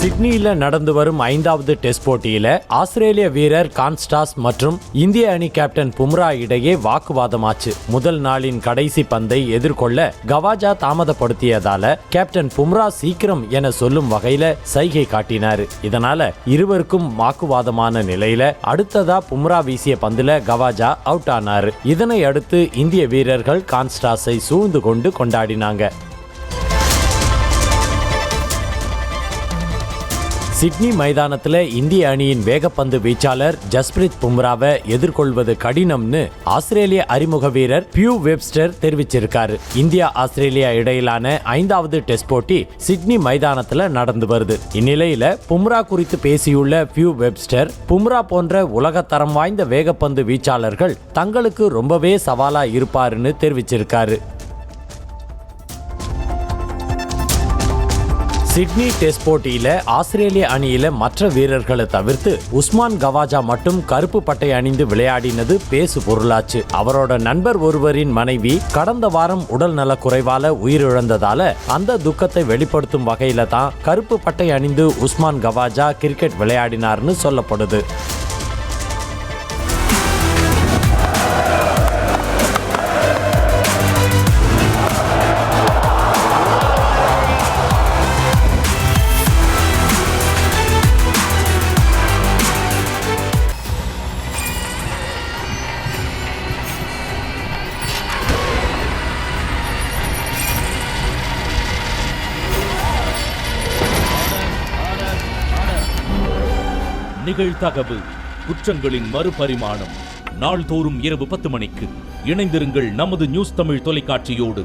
சிட்னியில நடந்து வரும் 5வது டெஸ்ட் போட்டியில ஆஸ்திரேலிய வீரர் கான்ஸ்டாஸ் மற்றும் இந்திய அணி கேப்டன் பும்ரா இடையே வாக்குவாதமாச்சு. முதல் நாளின் கடைசி பந்தை எதிர்கொள்ள கவாஜா தாமதப்படுத்தியதால கேப்டன் பும்ரா சீக்கிரம் என சொல்லும் வகையில சைகை காட்டினாரு. இதனால இருவருக்கும் வாக்குவாதமான நிலையில அடுத்ததா பும்ரா வீசிய பந்துல கவாஜா அவுட் ஆனாரு. இதனை அடுத்து இந்திய வீரர்கள் கான்ஸ்டாஸை சூழ்ந்து கொண்டு கொண்டாடினாங்க. சிட்னி மைதானத்தில் இந்திய அணியின் வேகப்பந்து வீச்சாளர் ஜஸ்பிரித் பும்ராவை எதிர்கொள்வது கடினம்னு ஆஸ்திரேலிய அறிமுக வீரர் பியூ வெப்ஸ்டர் தெரிவிச்சிருக்காரு. இந்தியா ஆஸ்திரேலியா இடையிலான 5வது டெஸ்ட் போட்டி சிட்னி மைதானத்தில் நடந்து வருது. இந்நிலையில பும்ரா குறித்து பேசியுள்ள பியூ வெப்ஸ்டர், பும்ரா போன்ற உலகத்தரம் வாய்ந்த வேகப்பந்து வீச்சாளர்கள் தங்களுக்கு ரொம்பவே சவாலா இருப்பாருன்னு தெரிவிச்சிருக்காரு. சிட்னி டெஸ்ட் போட்டியில ஆஸ்திரேலிய அணியில மற்ற வீரர்களை தவிர்த்து உஸ்மான் கவாஜா மட்டும் கருப்பு பட்டை அணிந்து விளையாடினது பேசு பொருளாச்சு. அவரோட நண்பர் ஒருவரின் மனைவி கடந்த வாரம் உடல் நல குறைவால உயிரிழந்ததால அந்த துக்கத்தை வெளிப்படுத்தும் வகையில தான் கருப்பு பட்டை அணிந்து உஸ்மான் கவாஜா கிரிக்கெட் விளையாடினார்னு சொல்லப்படுது. நிகழ்தகவு குற்றங்களின் மறுபரிமாணம். நாள்தோறும் இரவு 10 மணிக்கு இணைந்திருங்கள் நமது நியூஸ் தமிழ் தொலைக்காட்சியோடு.